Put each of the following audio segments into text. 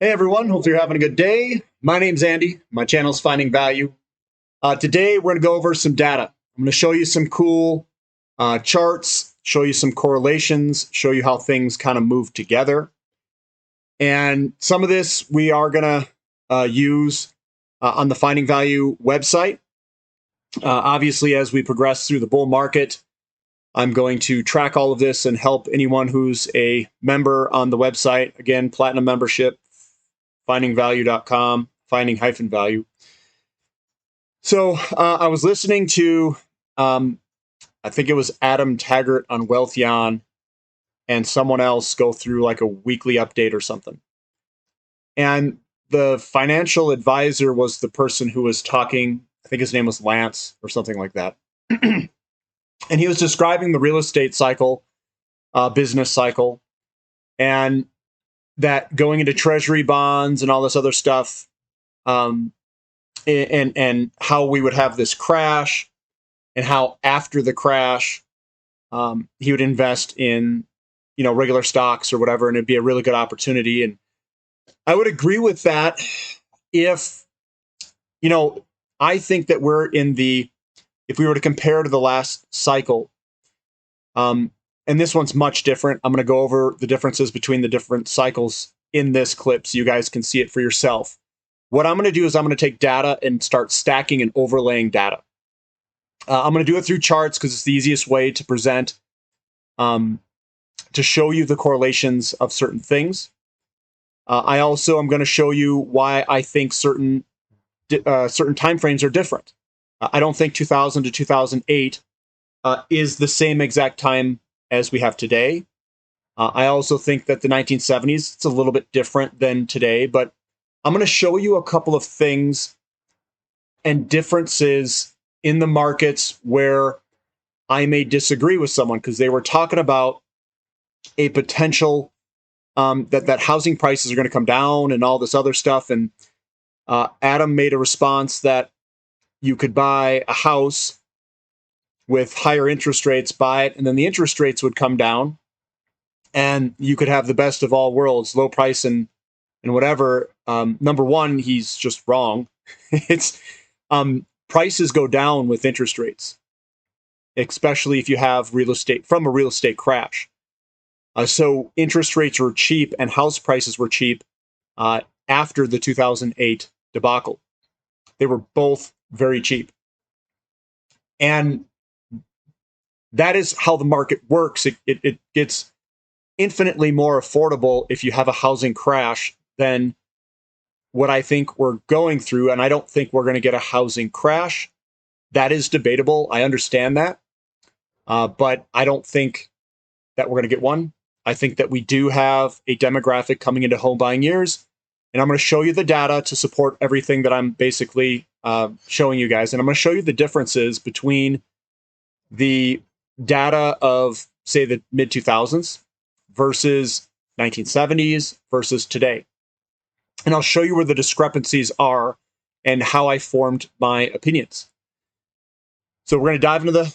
Hey everyone, hope you're having a good day. My name's Andy. My channel's Finding Value. Today we're going to go over some data. I'm going to show you some cool charts, show you some correlations, show you how things kind of move together. And some of this we are going to use on the Finding Value website. Obviously, as we progress through the bull market, I'm going to track all of this and help anyone who's a member on the website. Again, platinum membership, findingvalue.com, finding-value. So I was listening to, I think it was Adam Taggart on Wealthion and someone else go through like a weekly update or something. And the financial advisor was the person who was talking. I think his name was Lance or something like that. And he was describing the real estate cycle, business cycle, and that going into treasury bonds and all this other stuff, and how we would have this crash, and how after the crash, he would invest in, regular stocks or whatever, and it'd be a really good opportunity. And I would agree with that if, I think that we're if we were to compare to the last cycle, and this one's much different. I'm going to go over the differences between the different cycles in this clip so you guys can see it for yourself. What I'm going to do is I'm going to take data and start stacking and overlaying data. I'm going to do it through charts because it's the easiest way to present, to show you the correlations of certain things. I also am going to show you why I think certain timeframes are different. I don't think 2000 to 2008 is the same exact time as we have today. I also think that the 1970s, it's a little bit different than today, but I'm going to show you a couple of things and differences in the markets where I may disagree with someone because they were talking about a potential that housing prices are going to come down and all this other stuff. And Adam made a response that you could buy a house with higher interest rates, buy it, and then the interest rates would come down, and you could have the best of all worlds, low price and whatever. Number one, he's just wrong. It's prices go down with interest rates, especially if you have real estate from a real estate crash. So interest rates were cheap and house prices were cheap after the 2008 debacle. They were both very cheap. And that is how the market works. It gets infinitely more affordable if you have a housing crash than what I think we're going through. And I don't think we're going to get a housing crash. That is debatable. I understand that. But I don't think that we're going to get one. I think that we do have a demographic coming into home buying years. And I'm going to show you the data to support everything that I'm basically showing you guys. And I'm going to show you the differences between the data of, say, the mid-2000s versus 1970s versus today. And I'll show you where the discrepancies are and how I formed my opinions. So we're going to dive into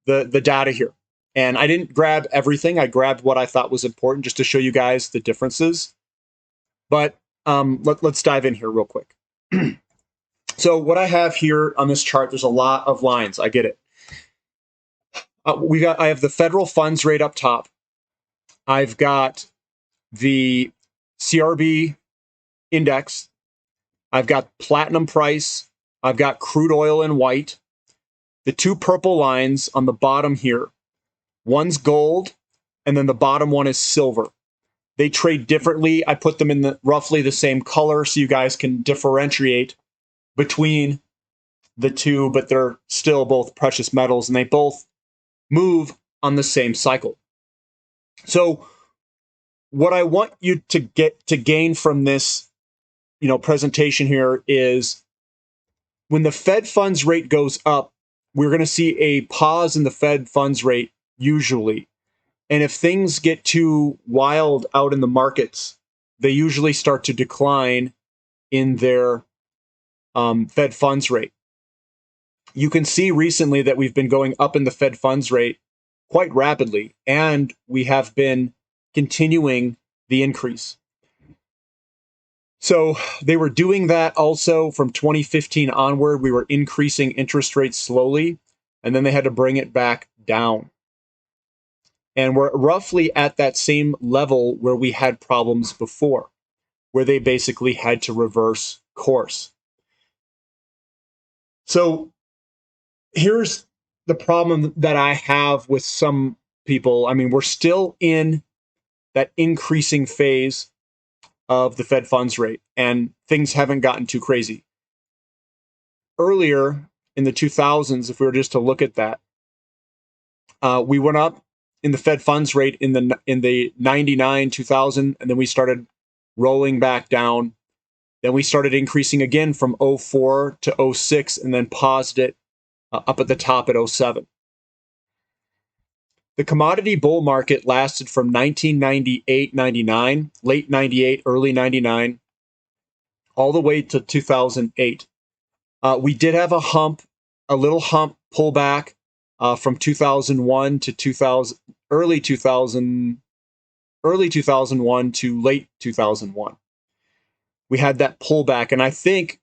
the data here. And I didn't grab everything. I grabbed what I thought was important just to show you guys the differences. But let's dive in here real quick. So what I have here on this chart, there's a lot of lines. I get it. I have the federal funds rate up top. I've got the CRB index. I've got platinum price. I've got crude oil in white. The two purple lines on the bottom here, one's gold, and then the bottom one is silver. They trade differently. I put them in roughly the same color so you guys can differentiate between the two, but they're still both precious metals, and they both move on the same cycle. So what I want you to gain from this, presentation here is when the Fed funds rate goes up, we're going to see a pause in the Fed funds rate usually. And if things get too wild out in the markets, they usually start to decline in their Fed funds rate. You can see recently that we've been going up in the Fed funds rate quite rapidly, and we have been continuing the increase. So they were doing that also from 2015 onward. We were increasing interest rates slowly, and then they had to bring it back down. And we're roughly at that same level where we had problems before, where they basically had to reverse course. So here's the problem that I have with some people. I mean, we're still in that increasing phase of the Fed funds rate, and things haven't gotten too crazy. Earlier in the 2000s, if we were just to look at that, we went up in the Fed funds rate in the 99, 2000, and then we started rolling back down. Then we started increasing again from 04 to 06, and then paused it up at the top at 07. The commodity bull market lasted from 1998-99, late 98, early 99, all the way to 2008. We did have a little hump pullback from 2001 to 2000, early 2001 to late 2001. We had that pullback, and I think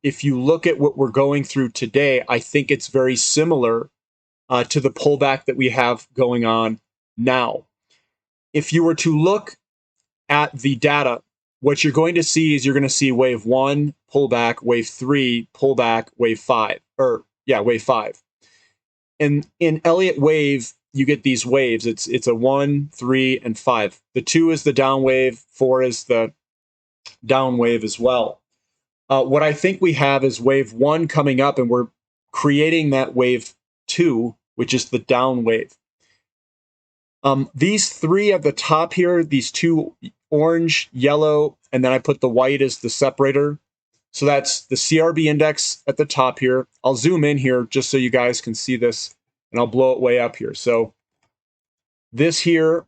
if you look at what we're going through today, I think it's very similar to the pullback that we have going on now. If you were to look at the data, what you're going to see is you're going to see wave 1, pullback, wave 3, pullback, wave 5, wave 5. And in Elliott wave, you get these waves. It's a 1, 3, and 5. The 2 is the down wave, 4 is the down wave as well. What I think we have is wave 1 coming up, and we're creating that wave 2, which is the down wave. These 3 at the top here, these 2, orange, yellow, and then I put the white as the separator. So that's the CRB index at the top here. I'll zoom in here just so you guys can see this, and I'll blow it way up here. So this here,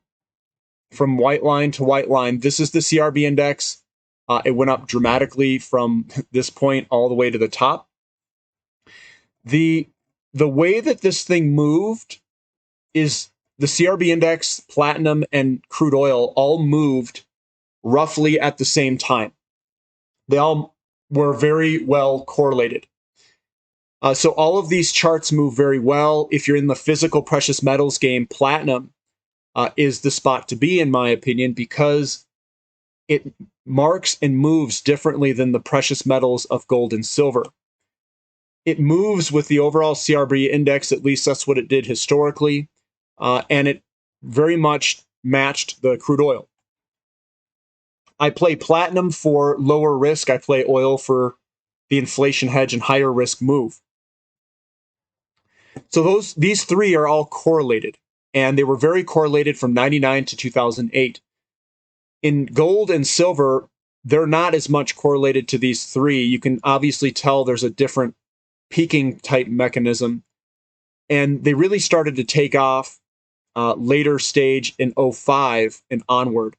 from white line to white line, this is the CRB index. It went up dramatically from this point all the way to the top. The way that this thing moved is the CRB index, platinum, and crude oil all moved roughly at the same time. They all were very well correlated. So all of these charts move very well. If you're in the physical precious metals game, platinum is the spot to be, in my opinion, because it marks and moves differently than the precious metals of gold and silver. It moves with the overall CRB index, at least that's what it did historically, and it very much matched the crude oil. I play platinum for lower risk. I play oil for the inflation hedge and higher risk move. So these 3 are all correlated, and they were very correlated from 99 to 2008. In gold and silver, they're not as much correlated to these 3. You can obviously tell there's a different peaking type mechanism, and they really started to take off later stage in 05 and onward,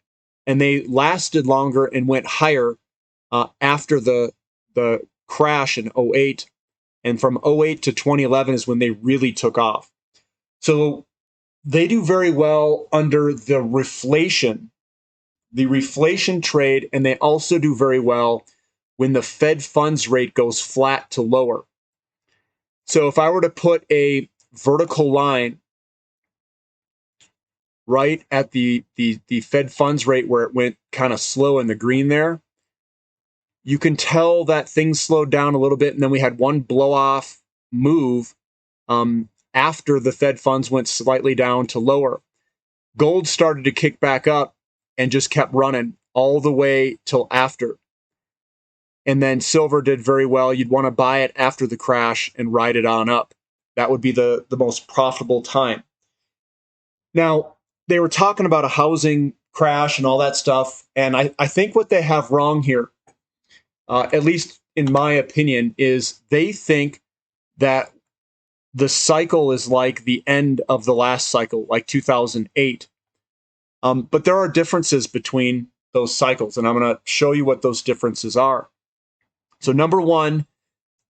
and they lasted longer and went higher after the crash in 08, and from 08 to 2011 is when they really took off. So they do very well under the reflation trade, and they also do very well when the Fed funds rate goes flat to lower. So if I were to put a vertical line right at the Fed funds rate where it went kind of slow in the green there, you can tell that things slowed down a little bit, and then we had one blow-off move after the Fed funds went slightly down to lower. Gold started to kick back up and just kept running all the way till after. And then silver did very well. You'd want to buy it after the crash and ride it on up. That would be the most profitable time. Now, they were talking about a housing crash and all that stuff, and I think what they have wrong here, at least in my opinion, is they think that the cycle is like the end of the last cycle, like 2008. But there are differences between those cycles, and I'm going to show you what those differences are. So number 1,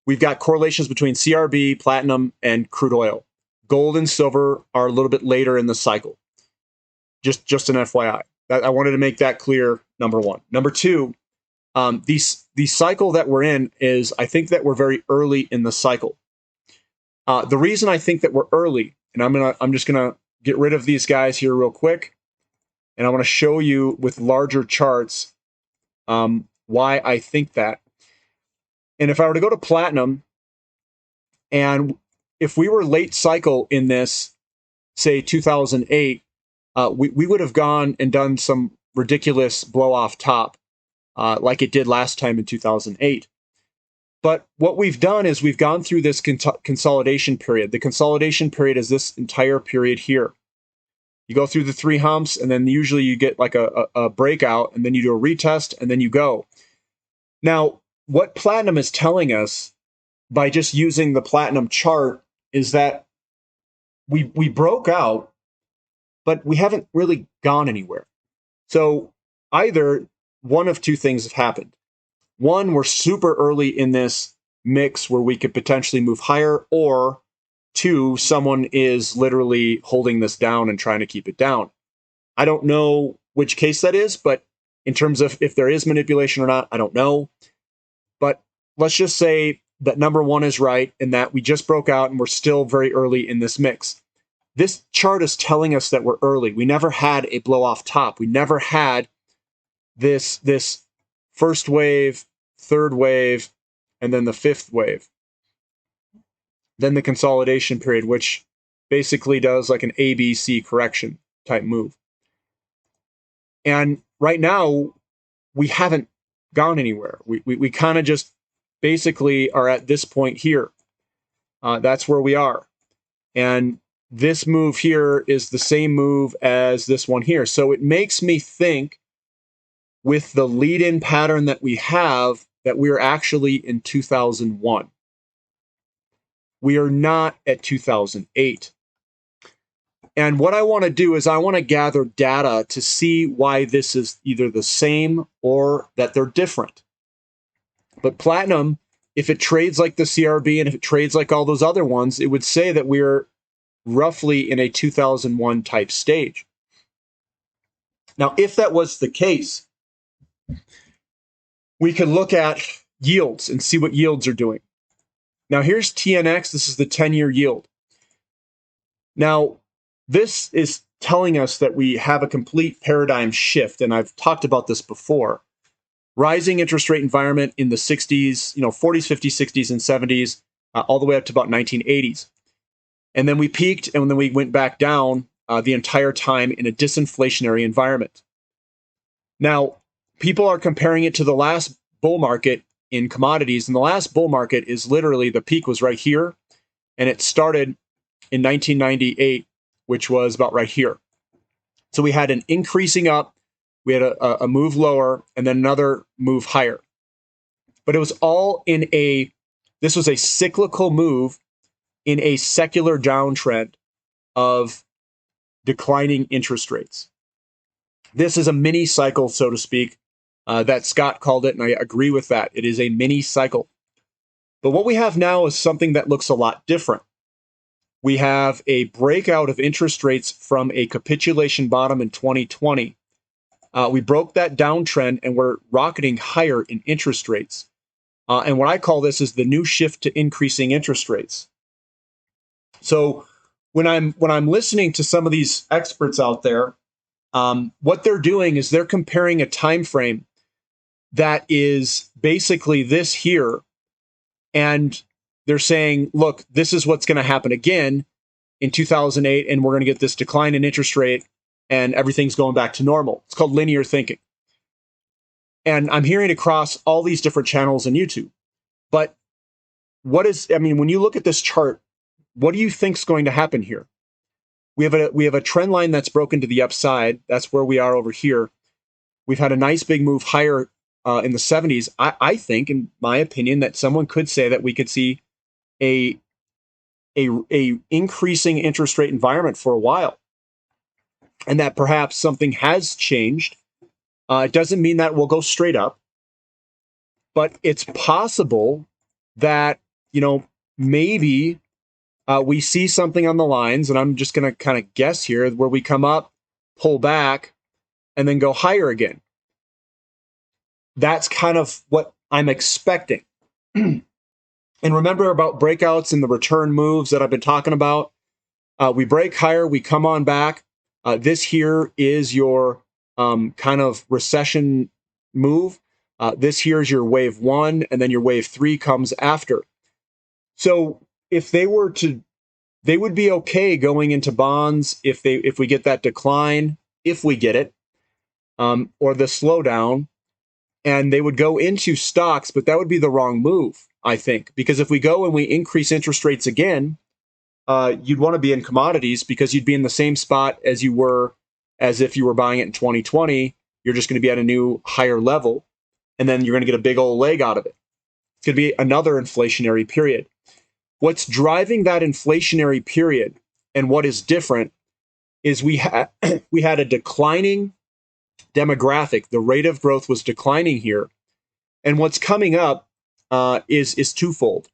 we've got correlations between CRB, platinum, and crude oil. Gold and silver are a little bit later in the cycle. Just an FYI. I wanted to make that clear, number 1. Number 2, The cycle that we're in is, I think that we're very early in the cycle. The reason I think that we're early, and I'm just gonna get rid of these guys here real quick, and I want to show you with larger charts why I think that. And if I were to go to platinum, and if we were late cycle in this, say 2008, we would have gone and done some ridiculous blow off top, like it did last time in 2008. But what we've done is we've gone through this consolidation period. The consolidation period is this entire period here. You go through the 3 humps, and then usually you get like a breakout, and then you do a retest, and then you go. Now, what platinum is telling us by just using the platinum chart is that we broke out, but we haven't really gone anywhere. So either one of two things have happened. One, we're super early in this mix where we could potentially move higher, or two, someone is literally holding this down and trying to keep it down. I don't know which case that is, but in terms of if there is manipulation or not, I don't know. But let's just say that number one is right, and that we just broke out and we're still very early in this mix. This chart is telling us that we're early. We never had a blow off top. We never had this first wave, third wave, and then the fifth wave. Then the consolidation period, which basically does like an ABC correction type move. And right now, we haven't gone anywhere. We kind of just basically are at this point here. That's where we are. And this move here is the same move as this one here. So it makes me think, with the lead-in pattern that we have, that we're actually in 2001. We are not at 2008. And what I want to do is I want to gather data to see why this is either the same or that they're different. But platinum, if it trades like the CRB and if it trades like all those other ones, it would say that we're roughly in a 2001 type stage. Now, if that was the case, we could look at yields and see what yields are doing. Now, here's TNX. This is the 10-year yield. Now, this is telling us that we have a complete paradigm shift, and I've talked about this before. Rising interest rate environment in the 60s, 40s, 50s, 60s, and 70s, all the way up to about 1980s. And then we peaked, and then we went back down the entire time in a disinflationary environment. Now, people are comparing it to the last bull market in commodities, and the last bull market is literally, the peak was right here, and it started in 1998, which was about right here. So we had an increasing up, we had a move lower, and then another move higher. But it was all in this was a cyclical move in a secular downtrend of declining interest rates. This is a mini cycle, so to speak, that Scott called it, and I agree with that. It is a mini cycle. But what we have now is something that looks a lot different. We have a breakout of interest rates from a capitulation bottom in 2020. We broke that downtrend, and we're rocketing higher in interest rates. And what I call this is the new shift to increasing interest rates. So when I'm listening to some of these experts out there, what they're doing is they're comparing a time frame that is basically this here, and they're saying, look, this is what's going to happen again in 2008, and we're going to get this decline in interest rate, and everything's going back to normal. It's called linear thinking. And I'm hearing across all these different channels on YouTube. But when you look at this chart, what do you think is going to happen here? We have a trend line that's broken to the upside. That's where we are over here. We've had a nice big move higher in the 70s. I think, in my opinion, that someone could say that we could see a increasing interest rate environment for a while, and that perhaps something has changed. It doesn't mean that we'll go straight up, but it's possible that, maybe we see something on the lines, and I'm just going to kind of guess here, where we come up, pull back, and then go higher again. that's kind of what I'm expecting. And remember about breakouts and the return moves that I've been talking about. We break higher, we come on back. This here is your kind of recession move. This here is your wave one, and then your wave three comes after. So if they were to, they would be okay going into bonds if we get that decline, if we get it, or the slowdown, and they would go into stocks, but that would be the wrong move, I think, because if we go and we increase interest rates again, you'd want to be in commodities because you'd be in the same spot as you were as if you were buying it in 2020. You're just going to be at a new higher level, and then you're going to get a big old leg out of it. It's going to be another inflationary period. What's driving that inflationary period and what is different is we had a declining demographic. The rate of growth was declining here. And what's coming up is twofold.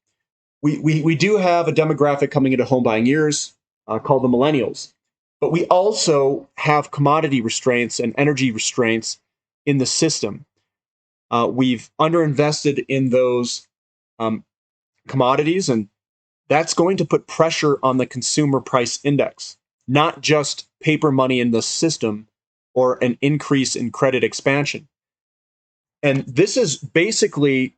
We do have a demographic coming into home buying years called the millennials, but we also have commodity restraints and energy restraints in the system. We've underinvested in those commodities, and that's going to put pressure on the consumer price index, not just paper money in the system or an increase in credit expansion. And this is basically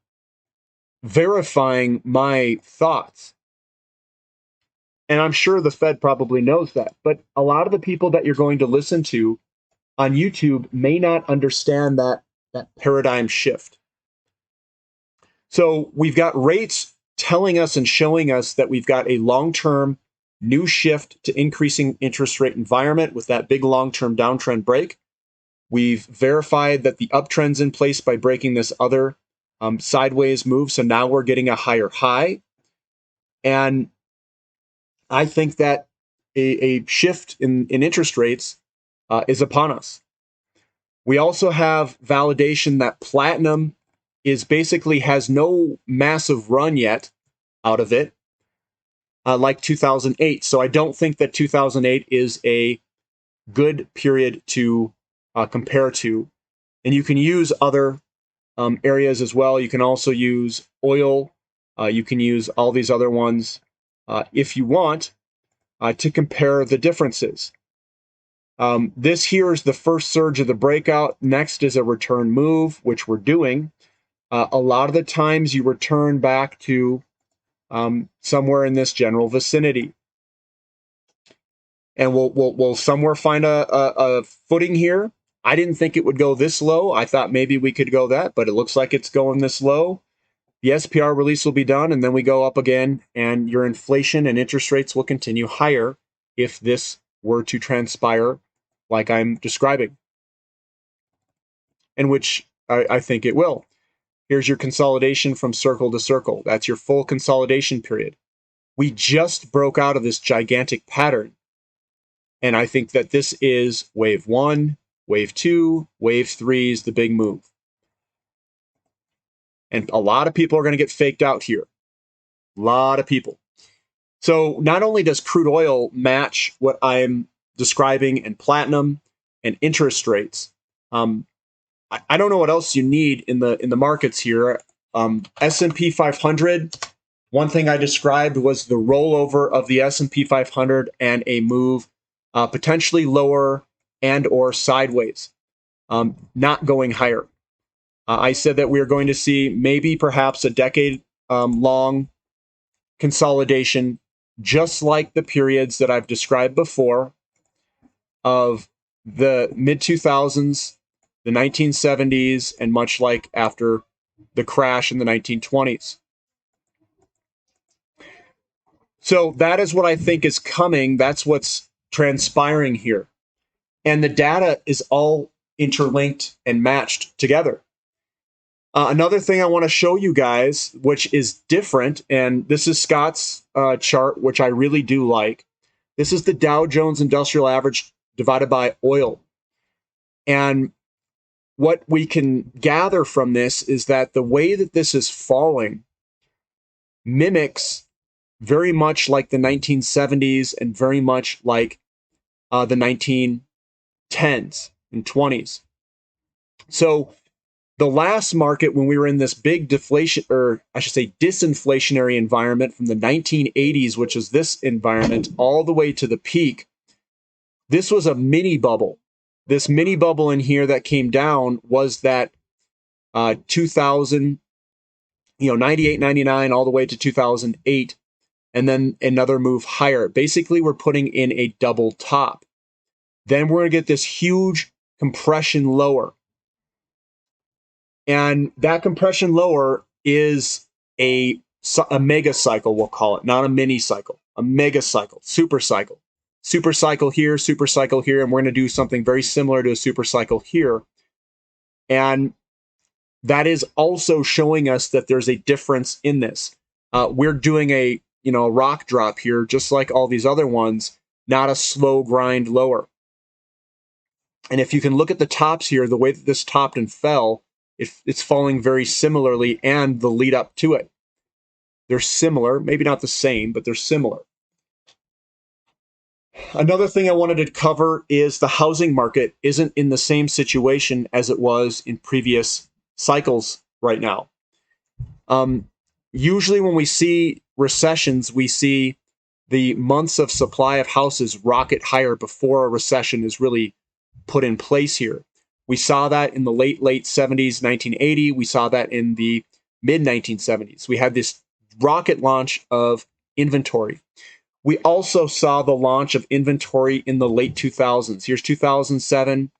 verifying my thoughts. And I'm sure the Fed probably knows that. But a lot of the people that you're going to listen to on YouTube may not understand that paradigm shift. So we've got rates telling us and showing us that we've got a long-term new shift to increasing interest rate environment with that big long-term downtrend break. We've verified that the uptrend's in place by breaking this other sideways move. So now we're getting a higher high. And I think that a shift in interest rates is upon us. We also have validation that platinum is basically has no massive run yet out of it, like 2008. So I don't think that 2008 is a good period to compare to. And you can use other areas as well. You can also use oil. You can use all these other ones if you want to compare the differences. This here is the first surge of the breakout. Next is a return move, which we're doing. A lot of the times you return back to somewhere in this general vicinity. And we'll somewhere find a footing here. I didn't think it would go this low. I thought maybe we could go that, but it looks like it's going this low. The SPR release will be done, and then we go up again, and your inflation and interest rates will continue higher if this were to transpire like I'm describing, and which I think it will. Here's your consolidation from circle to circle. That's your full consolidation period. We just broke out of this gigantic pattern. And I think that this is wave one, wave two, wave three is the big move. And a lot of people are going to get faked out here. A lot of people. So not only does crude oil match what I'm describing in platinum and interest rates, I don't know what else you need in the markets here. S&P 500. One thing I described was the rollover of the S&P 500 and a move potentially lower and or sideways, not going higher. I said that we are going to see maybe perhaps a decade long consolidation, just like the periods that I've described before of the mid-2000s, the 1970s, and much like after the crash in the 1920s. So that is what I think is coming. That's what's transpiring here. And the data is all interlinked and matched together. Another thing I want to show you guys, which is different, and this is Scott's chart, which I really do like. This is the Dow Jones Industrial Average divided by oil. And what we can gather from this is that the way that this is falling mimics very much like the 1970s and very much like the 1910s and 20s. So The last market, when we were in this big deflation, or I should say disinflationary environment from the 1980s, which is this environment, all the way to the peak, this was a mini bubble. This mini bubble in here that came down was that 2000, 98, 99, all the way to 2008, and then another move higher. Basically, we're putting in a double top. Then we're going to get this huge compression lower. And that compression lower is a mega cycle, we'll call it, not a mini cycle, a mega cycle, super cycle. Super cycle here, and we're going to do something very similar to a super cycle here. And that is also showing us that there's a difference in this. We're doing a rock drop here, just like all these other ones, not a slow grind lower. And if you can look at the tops here, the way that this topped and fell, it's falling very similarly, and the lead up to it. They're similar, maybe not the same, but they're similar. Another thing I wanted to cover is the housing market isn't in the same situation as it was in previous cycles right now. Usually when we see recessions, we see the months of supply of houses rocket higher before a recession is really put in place here. We saw that in the late 70s, 1980. We saw that in the mid 1970s. We had this rocket launch of inventory. We also saw the launch of inventory in the late 2000s. Here's 2007.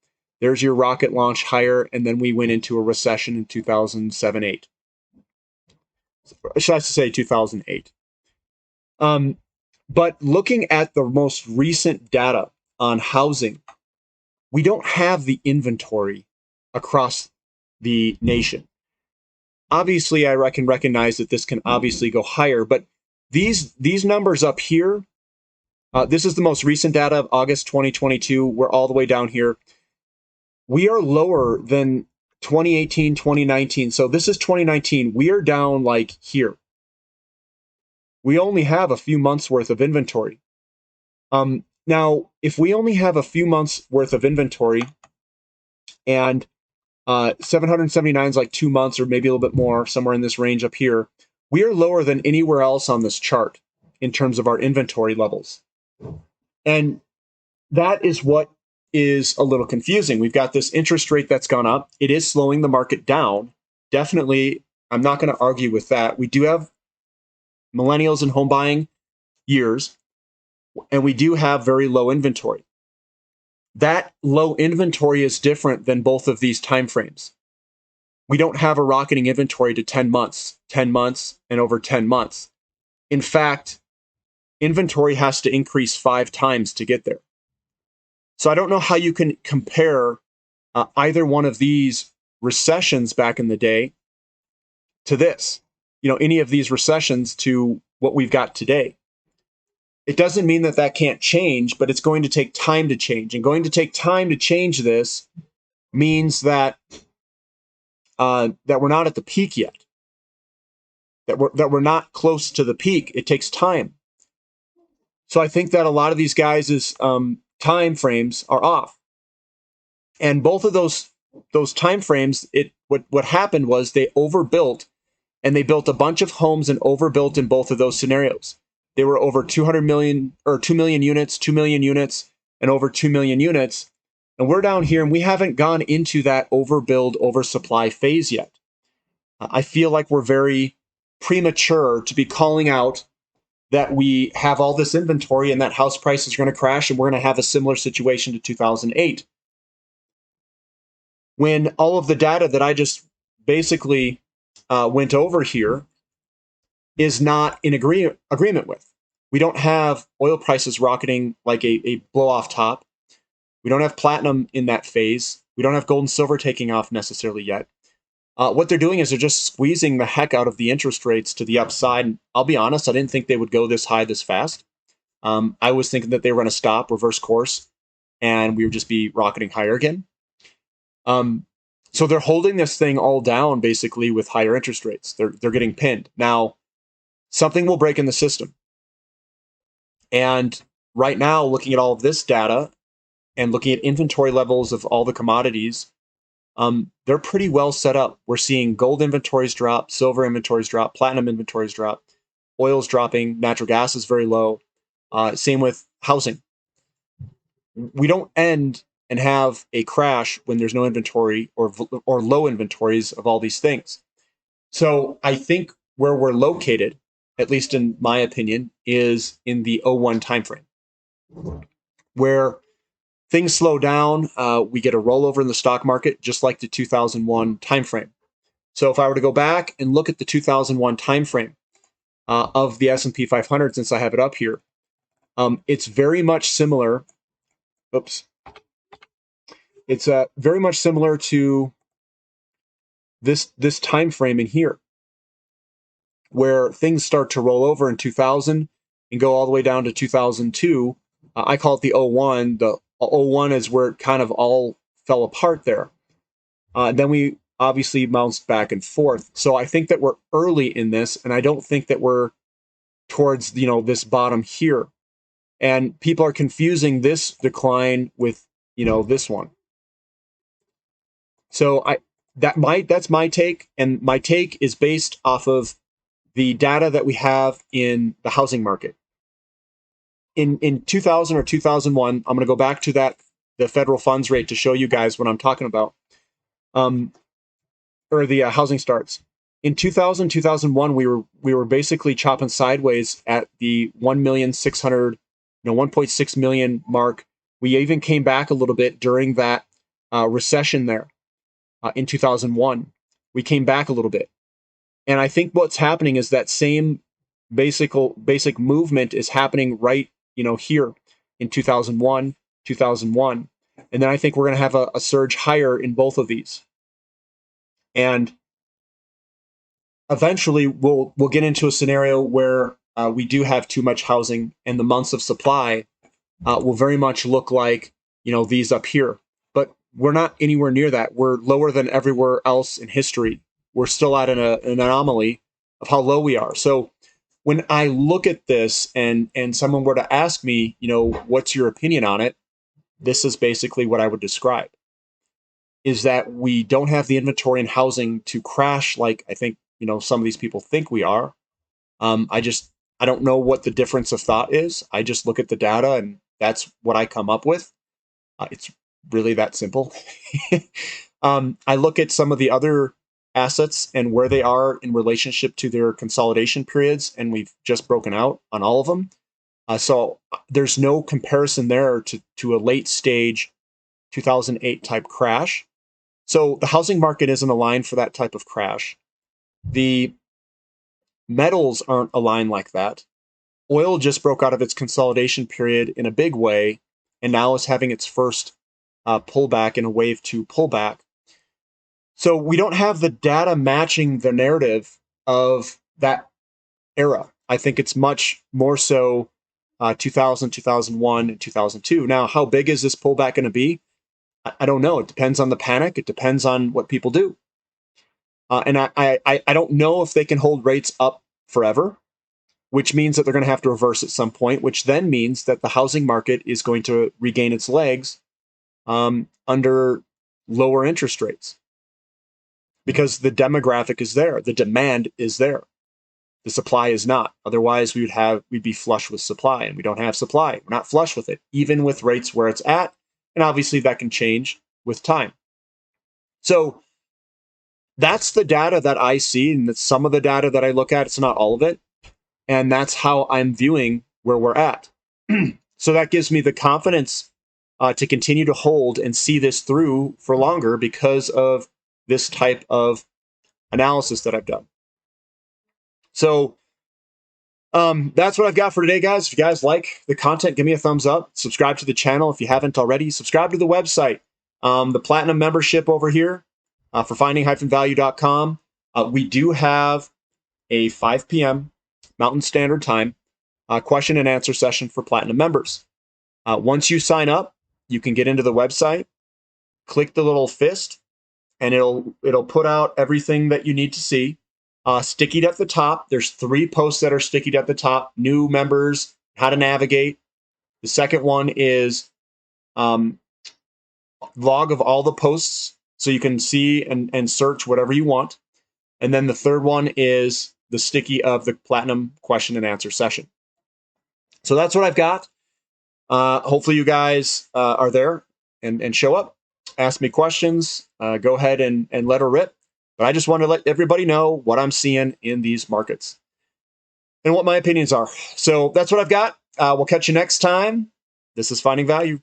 There's your rocket launch higher, and then we went into a recession in 2007-8. Should I say 2008? But looking at the most recent data on housing, we don't have the inventory across the nation. Obviously, I can recognize that this can obviously go higher, but these numbers up here, this is the most recent data of August 2022. We're all the way down here. We are lower than 2018, 2019. So this is 2019. We are down like here. We only have a few months worth of inventory. Now, if we only have a few months worth of inventory, and 779 is like 2 months or maybe a little bit more, somewhere in this range up here, we are lower than anywhere else on this chart in terms of our inventory levels. And that is what is a little confusing. We've got this interest rate that's gone up. It is slowing the market down. Definitely, I'm not going to argue with that. We do have millennials and home buying years, and we do have very low inventory. That low inventory is different than both of these time frames. We don't have a rocketing inventory to 10 months, and over 10 months. In fact, inventory has to increase 5 times to get there. So I don't know how you can compare either one of these recessions back in the day to this, any of these recessions to what we've got today. It doesn't mean that that can't change, but it's going to take time to change. And going to take time to change this means that that we're not at the peak yet. That we're not close to the peak. It takes time. So I think that a lot of these guys' time frames are off. And both of those time frames, what happened was they overbuilt, and they built a bunch of homes and overbuilt in both of those scenarios. They were over 200 million or 2 million units, 2 million units, and over 2 million units. And we're down here and we haven't gone into that overbuild, oversupply phase yet. I feel like we're very premature to be calling out that we have all this inventory and that house prices are going to crash and we're going to have a similar situation to 2008. When all of the data that I just basically went over here is not in agreement with. We don't have oil prices rocketing like a blow-off top. We don't have platinum in that phase. We don't have gold and silver taking off necessarily yet. What they're doing is they're just squeezing the heck out of the interest rates to the upside. And I'll be honest, I didn't think they would go this high this fast. I was thinking that they were going to stop, reverse course, and we would just be rocketing higher again. So they're holding this thing all down basically with higher interest rates. They're getting pinned. Now, something will break in the system. And right now, looking at all of this data and looking at inventory levels of all the commodities, they're pretty well set up. We're seeing gold inventories drop, silver inventories drop, platinum inventories drop, oil's dropping, natural gas is very low. Same with housing. We don't end and have a crash when there's no inventory or low inventories of all these things. So I think where we're located, at least in my opinion, is in the 01 timeframe, where things slow down. We get a rollover in the stock market, just like the 2001 timeframe. So if I were to go back and look at the 2001 timeframe of the S&P 500, since I have it up here, it's very much similar. Oops. It's very much similar to this time frame in here, where things start to roll over in 2000 and go all the way down to 2002. I call it the 01. The 01 is where it kind of all fell apart there. Then we obviously bounced back and forth. So I think that we're early in this, and I don't think that we're towards this bottom here. And people are confusing this decline with this one. So that's my take, and my take is based off of the data that we have in the housing market. In 2000 or 2001, I'm going to go back to the federal funds rate to show you guys what I'm talking about, or the housing starts. In 2000, 2001, we were basically chopping sideways at the 1.6 million mark. We even came back a little bit during that recession there. In 2001, we came back a little bit. And I think what's happening is that same basic movement is happening right, here in 2001. And then I think we're going to have a surge higher in both of these. And eventually we'll get into a scenario where we do have too much housing, and the months of supply will very much look like, these up here. But we're not anywhere near that. We're lower than everywhere else in history. We're still at an anomaly of how low we are. So when I look at this and someone were to ask me, what's your opinion on it? This is basically what I would describe, is that we don't have the inventory and housing to crash like I think, some of these people think we are. I don't know what the difference of thought is. I just look at the data and that's what I come up with. It's really that simple. I look at some of the other assets and where they are in relationship to their consolidation periods, and we've just broken out on all of them. So there's no comparison there to a late stage 2008 type crash. So the housing market isn't aligned for that type of crash. The metals aren't aligned like that. Oil just broke out of its consolidation period in a big way, and now is having its first pullback in a wave 2 pullback. So we don't have the data matching the narrative of that era. I think it's much more so 2000, 2001, and 2002. Now, how big is this pullback going to be? I don't know. It depends on the panic. It depends on what people do. And I don't know if they can hold rates up forever, which means that they're going to have to reverse at some point, which then means that the housing market is going to regain its legs under lower interest rates, because the demographic is there. The demand is there. The supply is not. Otherwise, we'd be flush with supply, and we don't have supply. We're not flush with it, even with rates where it's at. And obviously that can change with time. So that's the data that I see, and that's some of the data that I look at. It's not all of it. And that's how I'm viewing where we're at. So that gives me the confidence to continue to hold and see this through for longer because of this type of analysis that I've done. So that's what I've got for today, guys. If you guys like the content, give me a thumbs up. Subscribe to the channel if you haven't already. Subscribe to the website, the Platinum membership over here for finding-value.com. We do have a 5 p.m. Mountain Standard Time question and answer session for Platinum members. Once you sign up, you can get into the website, click the little fist, and it'll put out everything that you need to see. Stickied at the top, there's 3 posts that are stickied at the top. New members, how to navigate. The second one is log of all the posts so you can see and search whatever you want. And then the third one is the sticky of the platinum question and answer session. So that's what I've got. Hopefully you guys are there and show up, ask me questions, go ahead and let her rip. But I just want to let everybody know what I'm seeing in these markets and what my opinions are. So that's what I've got. We'll catch you next time. This is Finding Value.